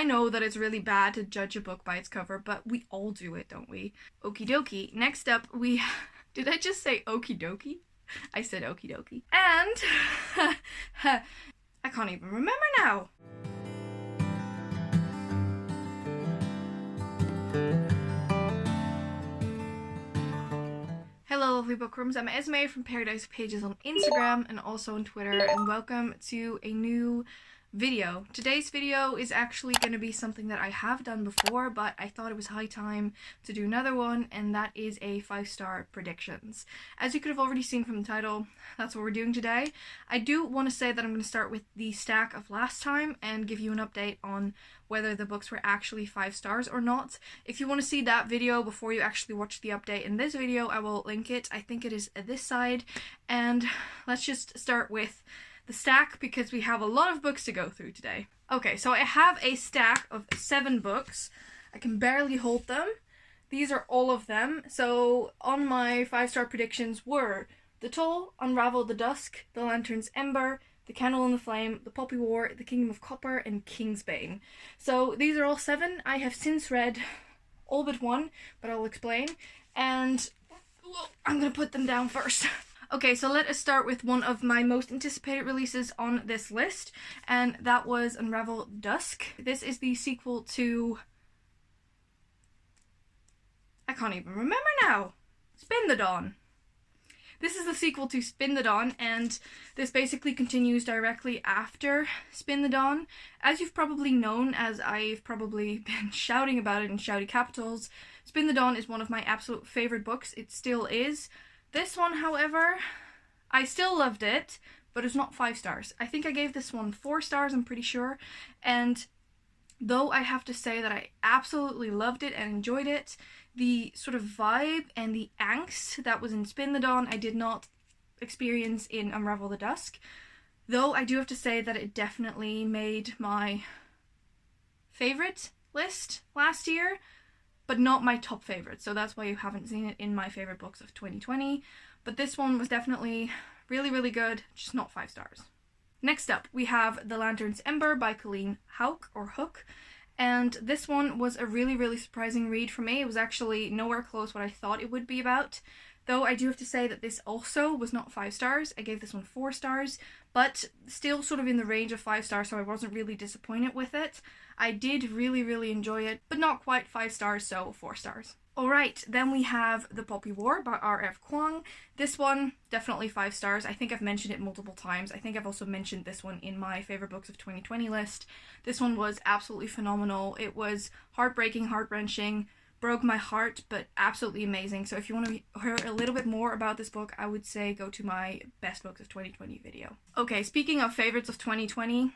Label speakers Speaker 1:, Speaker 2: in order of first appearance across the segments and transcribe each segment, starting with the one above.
Speaker 1: I know that it's really bad to judge a book by its cover, but we all do it, don't we? Okie dokie. Next up, we... Did I just say okie dokie? I said okie dokie. And... I can't even remember now. Hello lovely bookrooms, I'm Esmay from Paradise Pages on Instagram and also on Twitter, and welcome to a new video. Today's video is actually going to be something that I have done before, but I thought it was high time to do another one, and that is a 5-star predictions. As you could have already seen from the title, that's what we're doing today. I do want to say that I'm going to start with the stack of last time and give you an update on whether the books were actually 5 stars or not. If you want to see that video before you actually watch the update in this video, I will link it. I think it is at this side, and let's just start with the stack because we have a lot of books to go through today. Okay, so I have a stack of 7 books. I can barely hold them. These are all of them. So on my 5-star predictions were The Toll, Unravel the Dusk, The Lantern's Ember, The Candle in the Flame, The Poppy War, The Kingdom of Copper, and Kingsbane. So these are all 7. I have since read all but 1, but I'll explain. And I'm gonna put them down first. Okay, so let us start with one of my most anticipated releases on this list, and that was Unravel Dusk. This is the sequel to... I can't even remember now! Spin the Dawn. This is the sequel to Spin the Dawn, and this basically continues directly after Spin the Dawn. As you've probably known, as I've probably been shouting about it in shouty capitals, Spin the Dawn is one of my absolute favorite books. It still is. This one, however, I still loved it, but it's not 5 stars. I think I gave this one 4 stars, I'm pretty sure, and though I have to say that I absolutely loved it and enjoyed it, the sort of vibe and the angst that was in Spin the Dawn I did not experience in Unravel the Dusk, though I do have to say that it definitely made my favorite list last year, but not my top favorite, so that's why you haven't seen it in my favorite books of 2020. But this one was definitely really, really good, just not 5 stars. Next up, we have The Lantern's Ember by Colleen Hook, and this one was a really, really surprising read for me. It was actually nowhere close what I thought it would be about, though I do have to say that this also was not 5 stars. I gave this one 4 stars, but still sort of in the range of 5 stars, so I wasn't really disappointed with it. I did really, really enjoy it, but not quite 5 stars, so 4 stars. Alright, then we have The Poppy War by R.F. Kuang. This one, definitely 5 stars. I think I've mentioned it multiple times. I think I've also mentioned this one in my favorite books of 2020 list. This one was absolutely phenomenal. It was heartbreaking, heart-wrenching, broke my heart, but absolutely amazing. So if you want to hear a little bit more about this book, I would say go to my best books of 2020 video. Okay, speaking of favorites of 2020,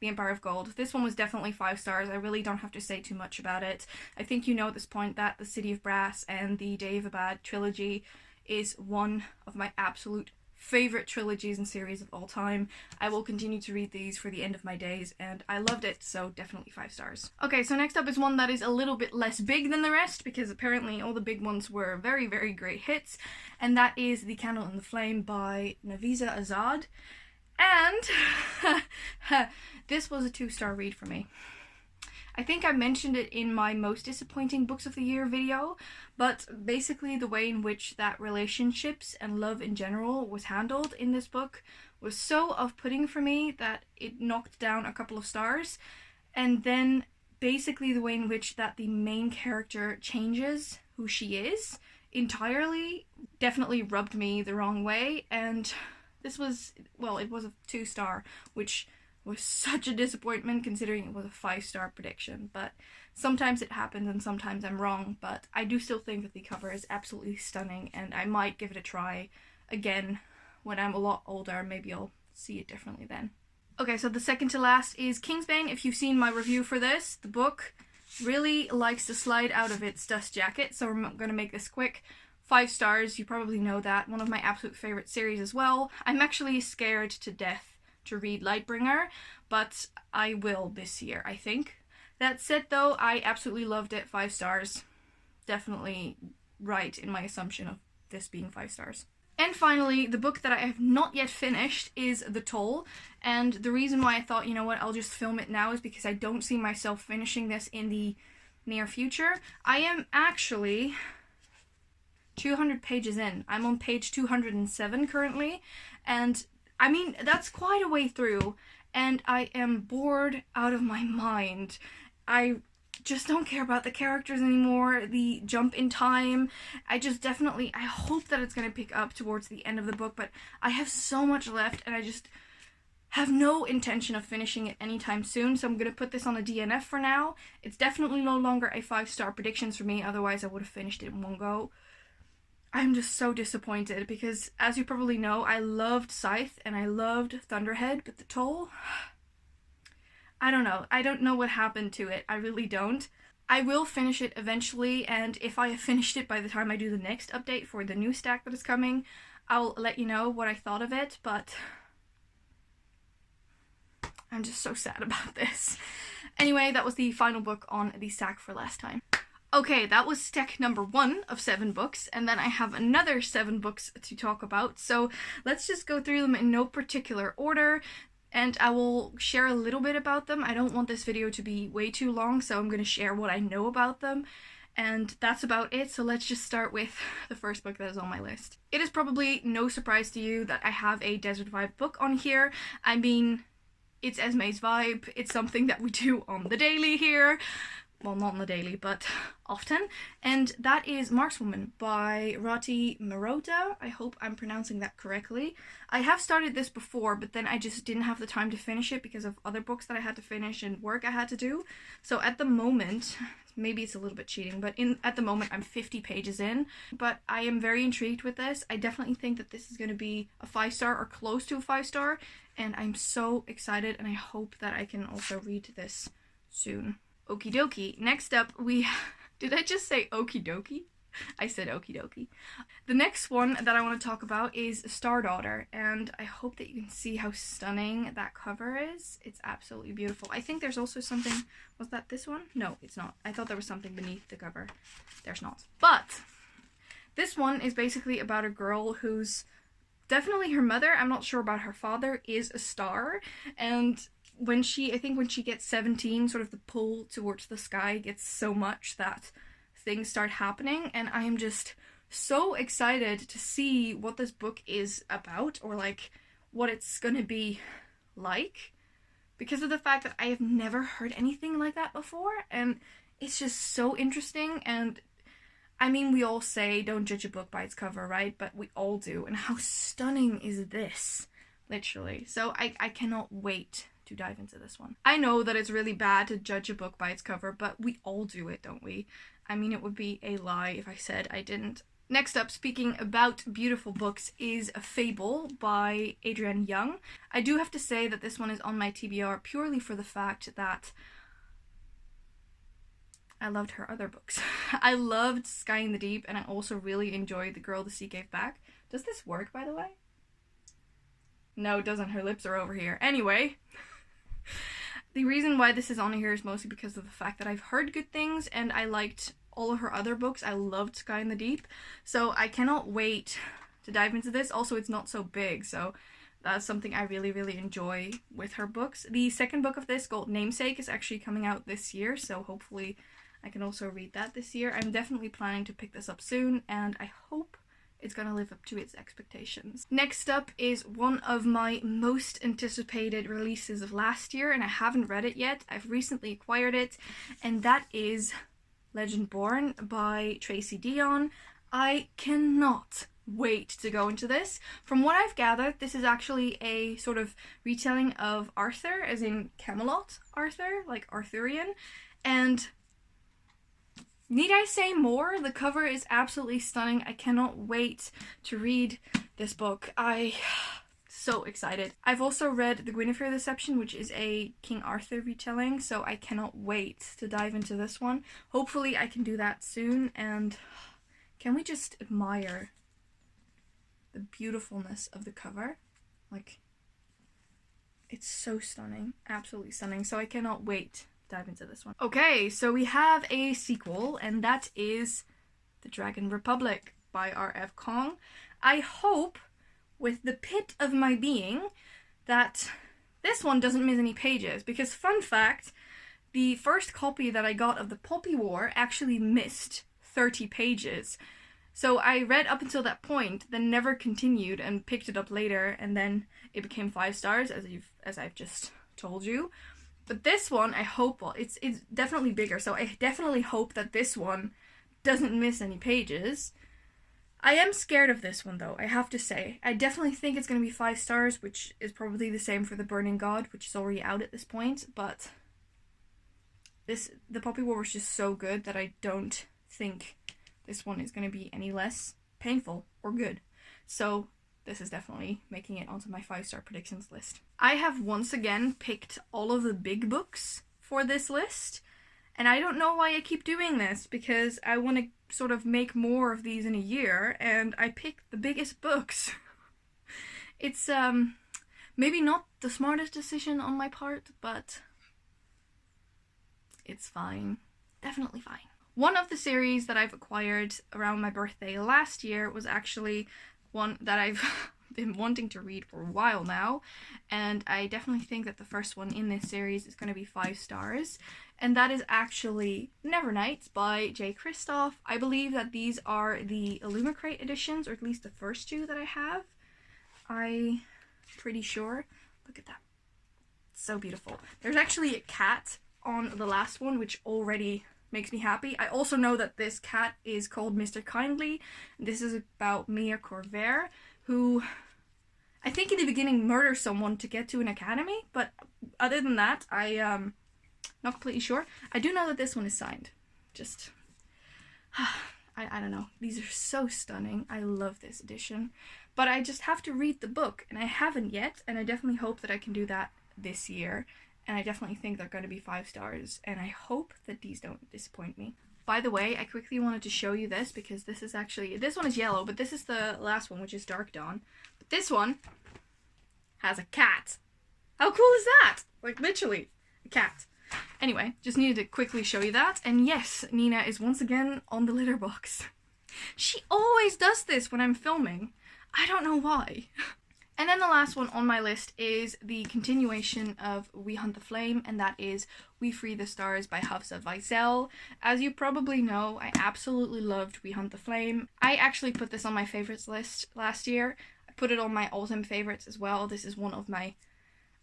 Speaker 1: The Empire of Gold. This one was definitely 5 stars. I really don't have to say too much about it. I think you know at this point that the City of Brass and the Day of Abad trilogy is one of my absolute favorite trilogies and series of all time. I will continue to read these for the end of my days, and I loved it, so definitely 5 stars. Okay, so next up is one that is a little bit less big than the rest, because apparently all the big ones were very, very great hits, and that is The Candle in the Flame by Nafisa Azad. And this was a 2-star read for me. I think I mentioned it in my most disappointing books of the year video, but basically the way in which that relationships and love in general was handled in this book was so off-putting for me that it knocked down a couple of stars. And then basically the way in which that the main character changes who she is entirely definitely rubbed me the wrong way, and this was, well, it was a 2-star, which was such a disappointment considering it was a 5-star prediction. But sometimes it happens and sometimes I'm wrong, but I do still think that the cover is absolutely stunning, and I might give it a try again when I'm a lot older. Maybe I'll see it differently then. Okay, so the second to last is Kingsbane. If you've seen my review for this, the book really likes to slide out of its dust jacket, so I'm going to make this quick. 5 stars, you probably know that. One of my absolute favorite series as well. I'm actually scared to death to read Lightbringer, but I will this year, I think. That said though, I absolutely loved it. 5 stars. Definitely right in my assumption of this being 5 stars. And finally, the book that I have not yet finished is The Toll, and the reason why I thought, you know what, I'll just film it now is because I don't see myself finishing this in the near future. I am actually 200 pages in. I'm on page 207 currently, and I mean, that's quite a way through, and I am bored out of my mind. I just don't care about the characters anymore, the jump in time. I hope that it's going to pick up towards the end of the book, but I have so much left, and I just have no intention of finishing it anytime soon, so I'm going to put this on a DNF for now. It's definitely no longer a 5-star predictions for me, otherwise I would have finished it in one go. I'm just so disappointed because, as you probably know, I loved Scythe and I loved Thunderhead, but The Toll, I don't know. I don't know what happened to it. I really don't. I will finish it eventually, and if I have finished it by the time I do the next update for the new stack that is coming, I'll let you know what I thought of it, but I'm just so sad about this. Anyway, that was the final book on the stack for last time. Okay, that was stack number 1 of 7 books, and then I have another 7 books to talk about, so let's just go through them in no particular order, and I will share a little bit about them. I don't want this video to be way too long, so I'm going to share what I know about them, and that's about it. So let's just start with the first book that is on my list. It is probably no surprise to you that I have a Desert Vibe book on here. I mean, it's Esmay's vibe. It's something that we do on the daily here. Well, not on the daily, but often. And that is Markswoman by Rati Marotta. I hope I'm pronouncing that correctly. I have started this before, but then I just didn't have the time to finish it because of other books that I had to finish and work I had to do. So at the moment, maybe it's a little bit cheating, but at the moment I'm 50 pages in. But I am very intrigued with this. I definitely think that this is going to be a 5-star or close to a 5-star. And I'm so excited, and I hope that I can also read this soon. Okie dokie. Next up, did I just say okie dokie? I said okie dokie. The next one that I want to talk about is Star Daughter, and I hope that you can see how stunning that cover is. It's absolutely beautiful. I think there's also something, was that this one? No, it's not. I thought there was something beneath the cover. There's not. But this one is basically about a girl who's definitely her mother, I'm not sure about her father, is a star, and I think when she gets 17, sort of the pull towards the sky gets so much that things start happening, and I am just so excited to see what this book is about, or like what it's gonna be like, because of the fact that I have never heard anything like that before, and it's just so interesting. And I mean, we all say don't judge a book by its cover, right? But we all do, and how stunning is this, literally. So I cannot wait to dive into this one. I know that it's really bad to judge a book by its cover, but we all do it, don't we? I mean, it would be a lie if I said I didn't. Next up, speaking about beautiful books, is A Fable by Adrienne Young. I do have to say that this one is on my TBR purely for the fact that I loved her other books. I loved Sky in the Deep, and I also really enjoyed The Girl the Sea Gave Back. Does this work, by the way? No, it doesn't. Her lips are over here. Anyway, the reason why this is on here is mostly because of the fact that I've heard good things, and I liked all of her other books. I loved Sky in the Deep, so I cannot wait to dive into this. Also, it's not so big, so that's something I really, really enjoy with her books. The second book of this, called Namesake, is actually coming out this year, so hopefully I can also read that this year. I'm definitely planning to pick this up soon, and I hope it's gonna live up to its expectations. Next up is one of my most anticipated releases of last year, and I haven't read it yet. I've recently acquired it, and that is Legendborn by Tracy Deonn. I cannot wait to go into this. From what I've gathered, this is actually a sort of retelling of Arthur, as in Camelot Arthur, like Arthurian, and need I say more? The cover is absolutely stunning. I cannot wait to read this book. So excited. I've also read The Guinevere Deception, which is a King Arthur retelling, so I cannot wait to dive into this one. Hopefully I can do that soon, and can we just admire the beautifulness of the cover? Like, it's so stunning. Absolutely stunning. So I cannot wait dive into this one. Okay, so we have a sequel, and that is The Dragon Republic by R.F. Kong. I hope, with the pit of my being, that this one doesn't miss any pages, because fun fact, the first copy that I got of the Poppy War actually missed 30 pages. So I read up until that point, then never continued and picked it up later, and then it became 5 stars, as I've just told you. But this one, I hope, well, it's definitely bigger, so I definitely hope that this one doesn't miss any pages. I am scared of this one, though, I have to say. I definitely think it's going to be 5 stars, which is probably the same for The Burning God, which is already out at this point, but the Poppy War was just so good that I don't think this one is going to be any less painful or good. So this is definitely making it onto my 5-star predictions list. I have once again picked all of the big books for this list, and I don't know why I keep doing this, because I want to sort of make more of these in a year, and I picked the biggest books. It's maybe not the smartest decision on my part, but it's fine. Definitely fine. One of the series that I've acquired around my birthday last year was actually one that I've been wanting to read for a while now, and I definitely think that the first one in this series is going to be 5 stars, and that is actually Nevernight by J. Kristoff. I believe that these are the Illumicrate editions, or at least the first 2 that I have. I'm pretty sure. Look at that. It's so beautiful. There's actually a cat on the last one, which already makes me happy. I also know that this cat is called Mr. Kindly. This is about Mia Corvair, who I think in the beginning murders someone to get to an academy, but other than that, I'm not completely sure. I do know that this one is signed. Just, I don't know. These are so stunning. I love this edition. But I just have to read the book, and I haven't yet, and I definitely hope that I can do that this year. And I definitely think they're going to be 5 stars, and I hope that these don't disappoint me. By the way, I quickly wanted to show you this, because this is actually, this one is yellow, but this is the last one, which is Dark Dawn. But this one has a cat. How cool is that? Like, literally, a cat. Anyway, just needed to quickly show you that, and yes, Nina is once again on the litter box. She always does this when I'm filming. I don't know why. And then the last one on my list is the continuation of We Hunt the Flame, and that is We Free the Stars by Hafsa Faizal. As you probably know, I absolutely loved We Hunt the Flame. I actually put this on my favorites list last year. I put it on my all-time favorites as well. This is one of my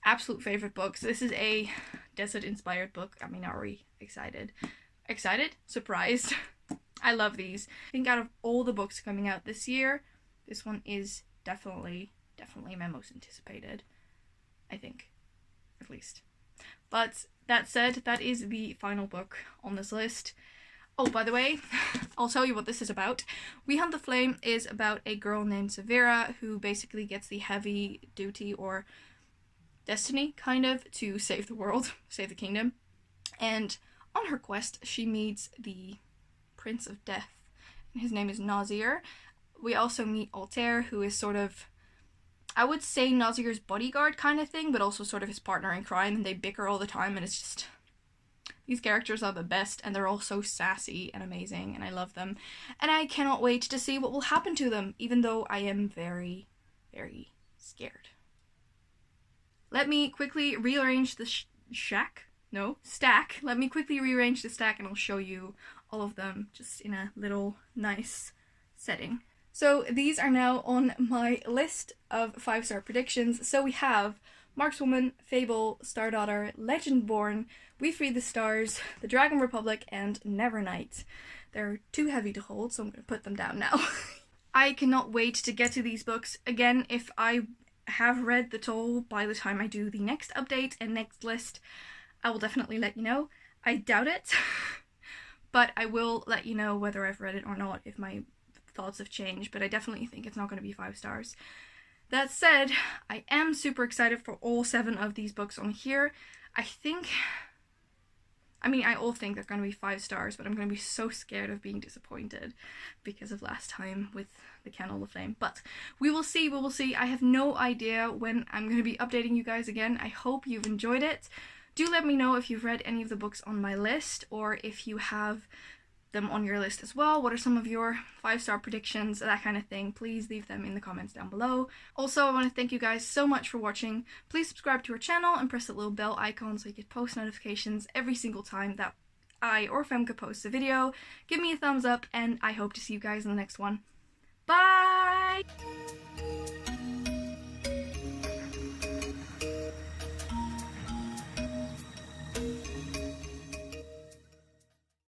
Speaker 1: absolute favorite books. This is a desert-inspired book. I mean, are we excited? Excited? Surprised? I love these. I think out of all the books coming out this year, this one is definitely my most anticipated, I think, at least. But that said, that is the final book on this list. Oh, by the way, I'll tell you what this is about. We Hunt the Flame is about a girl named Severa who basically gets the heavy duty or destiny, kind of, to save the world, save the kingdom. And on her quest, she meets the Prince of Death. His name is Nazir. We also meet Altair, who is sort of, I would say, Nazir's bodyguard kind of thing, but also sort of his partner in crime, and they bicker all the time, and it's just, these characters are the best, and they're all so sassy and amazing, and I love them. And I cannot wait to see what will happen to them, even though I am very, very scared. Let me quickly rearrange the stack. Let me quickly rearrange the stack, and I'll show you all of them just in a little nice setting. So these are now on my list of 5-star predictions. So we have Markswoman, Fable, Stardaughter, Legendborn, We Free the Stars, The Dragon Republic, and Nevernight. They're too heavy to hold, so I'm going to put them down now. I cannot wait to get to these books. Again, if I have read the toll by the time I do the next update and next list, I will definitely let you know. I doubt it, but I will let you know whether I've read it or not if my thoughts have changed, but I definitely think it's not going to be 5 stars. That said, I am super excited for all 7 of these books on here. I all think they're going to be 5 stars, but I'm going to be so scared of being disappointed because of last time with the Candle of Flame. But we will see, I have no idea when I'm going to be updating you guys again. I hope you've enjoyed it. Do let me know if you've read any of the books on my list, or if you have them on your list as well. What are some of your 5-star predictions, that kind of thing? Please leave them in the comments down below. Also, I want to thank you guys so much for watching. Please subscribe to our channel and press the little bell icon so you get post notifications every single time that I or Femke posts a video. Give me a thumbs up, and I hope to see you guys in the next one. Bye!